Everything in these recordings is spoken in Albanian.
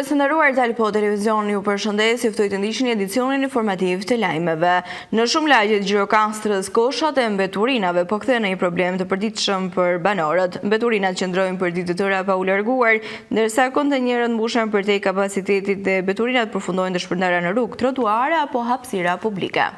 Shikues të nderuar, Talpo Televizion ju përshëndes, ju ftoj të ndiqni edicionin informativ të lajmeve. Në shumë lagje të Gjirokastrës, koshat e mbeturinave po kthehen në një problem të përditshëm për banorët. Mbeturinat qëndrojnë për ditë të tëra pa u larguar, ndërsa kontenjerët mbushen përtej kapacitetit dhe mbeturinat përfundojnë të shpërndara në rrugë, trotuare apo hapësira publike.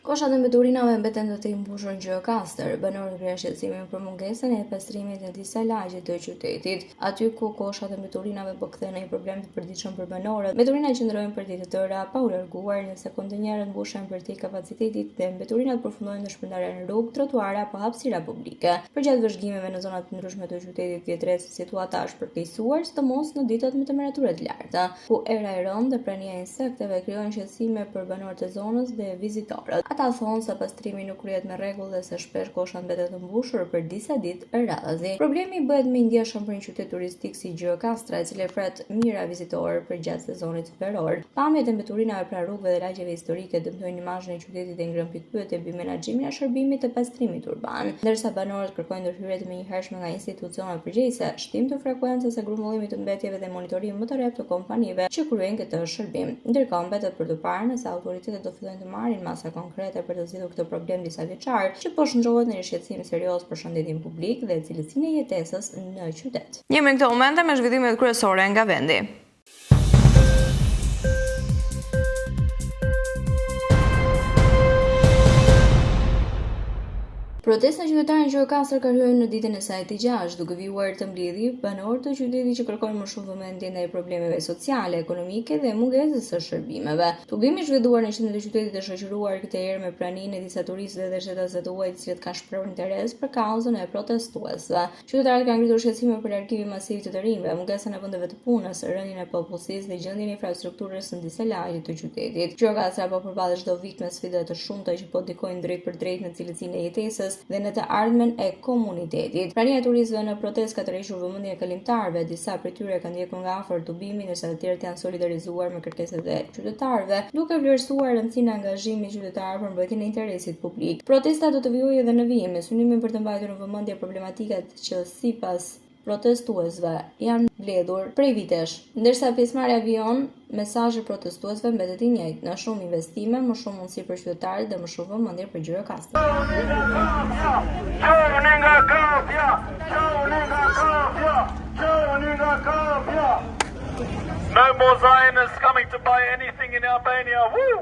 Koshat e mbeturinave mbeten të mbushur në Gjirokastër. Banorët krijon shqetësimin për mungesën e pastrimit në disa lagje të qytetit. Aty ku koshat e mbeturinave po kthehen në një problem të përditshëm për banorët, mbeturinat qëndrojnë për ditë të tëra pa u larguar, ndërsa kontenjerët mbushen përtej kapacitetit dhe mbeturinat përfundojnë të shpërndara në rrugë, trotuare apo hapësira publike. Përgjatë vëzhgimeve në zonat të ndryshme të qytetit vjetëror, situata është përkeqësuar, sidomos në ditët me temperatura të larta, ku era e rëndë dhe prania e insekteve krijojnë shqetësime për banorët e zonës dhe vizitorët. Ata thonë se pastrimi nuk kryhet me rregull dhe se shpesh kosha mbetet të mbushur për disa ditë radhazi. Problemi bëhet më i ndjeshëm për një qytet turistik si Gjirokastra, e cila pret mijëra vizitorë përgjatë sezonit veror. Pamjet e mbeturinave pranë rrugëve dhe lagjeve historike dëmtojnë imazhin e qytetit dhe ngren pikpyetje mbi menaxhimin e shërbimit të pastrimit urban, ndërsa banorët kërkojnë ndërhyrje të menjëhershme nga institucionet përgjegjëse, shtim të frekuencës së grumbullimit të mbetjeve dhe monitorim më të rreptë të kompanive që kryejnë këtë shërbim. Ndërkohë mbetet për të parë nëse autoritetet do fillojnë të marrin masa konkrete për të zgjidhur këtë problem disa vjeçar, që po shndrohet në një shqetësim serioz për shëndetin publik dhe cilësinë e jetesës në qytet. Jemi në këtë moment me zhvillimet kryesore nga vendi. Protesta qytetare në Gjirokastër ka hyrë në ditën e saj të 6, duke vijuar të mbledhje banorë të qytetit që kërkojnë më shumë vëmendje ndaj problemeve sociale, ekonomike dhe mungesës së shërbimeve. Publimi i zhvilluar në qendrën e qytetit është shoqëruar këtë herë me praninë e disa turistëve dhe shtetasve të huaj, të cilët kanë shprehur interes për kauzën e protestuesve. Qytetarët kanë ngritur shqetësime për largimin masiv të të rinjve, mungesën e vendeve të punës, rënien e popullsisë dhe gjendjen e infrastrukturës në disa lagje të qytetit. Gjirokastra po përballet çdo vit me sfida të shumta që po ndikojnë drejt për drejt në cilësinë e jetesës dhe në të ardhmen e komunitetit. Prania e turistëve në protestë ka tërhequr vëmendjen e kalimtarëve, disa prej tyre kanë ndjekur nga afër tubimin, ndërsa të tjerët janë solidarizuar me kërkesat e qytetarëve, duke vlerësuar rëndësinë e angazhimit qytetar për mbrojtjen e interesit publik. Protesta do të vijojë edhe në vijim me synimin për të mbajtur në vëmendje problematikat që sipas protestuesve janë mbledhur prej vitesh, ndërsa pjesëmarrja vijon, mesazhi protestuesve mbetet i njëjtë: në shumë investime, më shumë mundësi për qytetarët dhe më shumë vëmendje për Gjirokastër. No more Zionists coming to buy anything in Albania. Woo!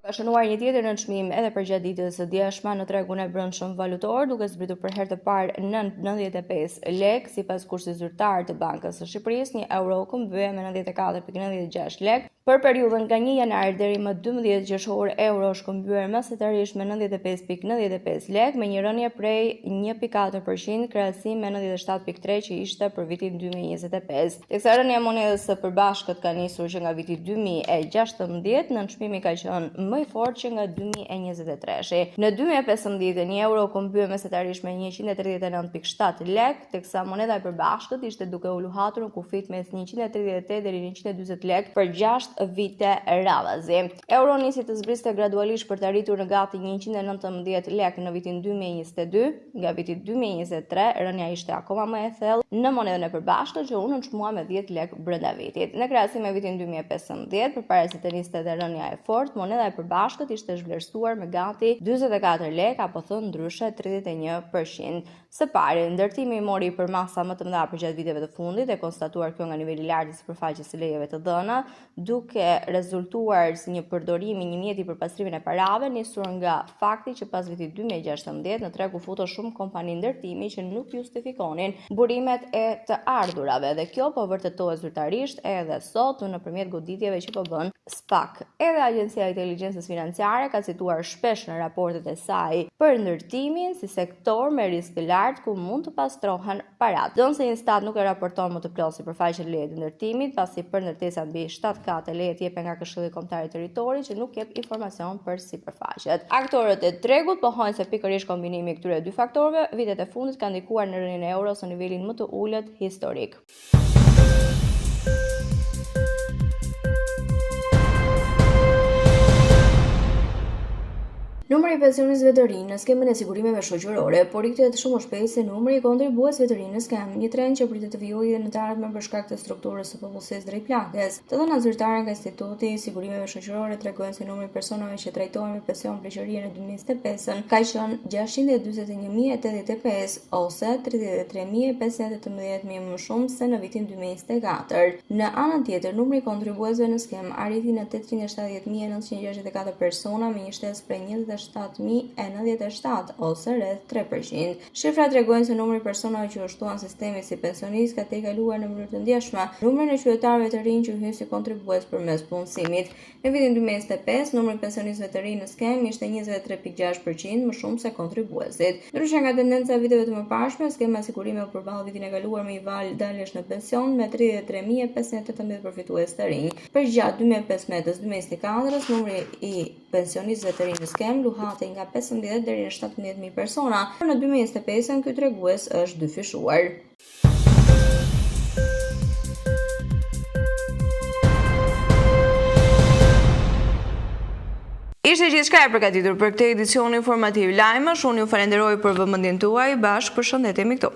Ka shënuar një tjetër nënçmim edhe përgjatë ditës së djeshme në tregun e brendshëm valutor, duke zbritur për herë të parë në 95 lek, sipas kursit zyrtar të Bankës së Shqipërisë. 1 euro këmbye me 94.96 lek. Për periudhën nga 1 janar deri më 12 qershor, euro është këmbyer mesatarisht me 95.95 lek, me një rënje prej 1.4% krahasim me 97.3 që ishte për vitin 2025. Teksa rënja e monedhës së përbashkët ka nisur që nga viti 2016, nënçmimi ka qenë më i fortë që nga 2023. Në 2015 1 euro këmbyer mesatarisht me 139.7 lek, teksa monedha e përbashkët ishte duke u luhatur në kufit mes 138 deri në 140 lek për 6 vite radhazi. Euro nisi të zbriste gradualisht për të arritur në gati 119 lek në vitin 2022. Nga viti 2023 rënja ishte akoma më e thellë në monedhën e përbashkët, që u nënçmua me 10 lek brenda vitit. Në krahasim me vitin 2015, përpara se të niste dhe rënja e fortë, monedha e përbashkët ishte zhvlerësuar me gati 44 lek, apo thënë ndryshe 31%. Së pari, ndërtimi mori për masa më të mëdha përgjatë viteve të fundit, e konstatuar kjo nga niveli i lartë i sipërfaqes së lejeve të dhëna, duke rezultuar si një përdorim i një mjeti për pastrimin e parave, nisur nga fakti që pas vitit 2016 në treg u futën shumë kompani ndërtimi që nuk justifikonin burimet e të ardhurave, dhe kjo po vërtetohet zyrtarisht edhe sot nëpërmjet goditjeve që po bën SPAK. Edhe Agjencia e Inteligjencës Financiare ka cituar shpesh në raportet e saj për ndërtimin si sektor me risk të lartë ku mund të pastrohen parat. Donse Instat nuk e raporton më të plotë sipërfaqen leje të ndërtimit, pasi për ndërtesa mbi 7 kate lejet jepen nga Këshilli Kombëtar i Territorit, që nuk jep informacion për sipërfaqet. Aktorët e tregut pohojnë se pikërisht kombinimi i këtyre dy faktorëve vitet e fundit ka ndikuar në rënien e euros në nivelin më të ulët historik. Numri i pensionistëve të rinj në skemën e sigurimeve shoqërore, por rikthehet shumë shpejt se numri i kontribuesve të rinj në skem, një trend që pritet të vijojë edhe në të ardhmen për shkak të strukturës së popullsisë drejt plagës. Të dhënat zyrtare nga Instituti i Sigurimeve Shoqërore tregojnë se numri i personave që trajtohen me pension pleqërie në 2025 ka qenë 641.085 ose 33.518 më shumë se në vitin 2024. Në anën tjetër, numri i kontribuesve në skem arriti në 870.964 persona me një shtesë prej 27.097 ose rreth 3%. Shifrat tregojnë se numri i personave që u shtuan sistemit si pensionist ka tejkaluar në mënyrë të ndjeshme numrin e qytetarëve të rinj që hyjnë si kontribues përmes punësimit. Në vitin 2025, numri i pensionistëve të rinj në skem ishte 23.6% më shumë se kontribuesit. Ndryshe nga tendenca e viteve të mëparshme, skema e sigurimeve u përball vitin e kaluar me një val daljesh në pension me 33.518 përfitues të rinj. Përgjatë 2015-2024, numri i pensionistëve të rinj në skem luhatej nga 15 deri në 17.000 persona, por në 2025 ky tregues është dyfishuar. Ishte gjithçka e përgatitur për këtë edicion informativ lajmësh. Unë ju falenderoj për vëmendjen tuaj. Bashkë përshëndetemi këtu.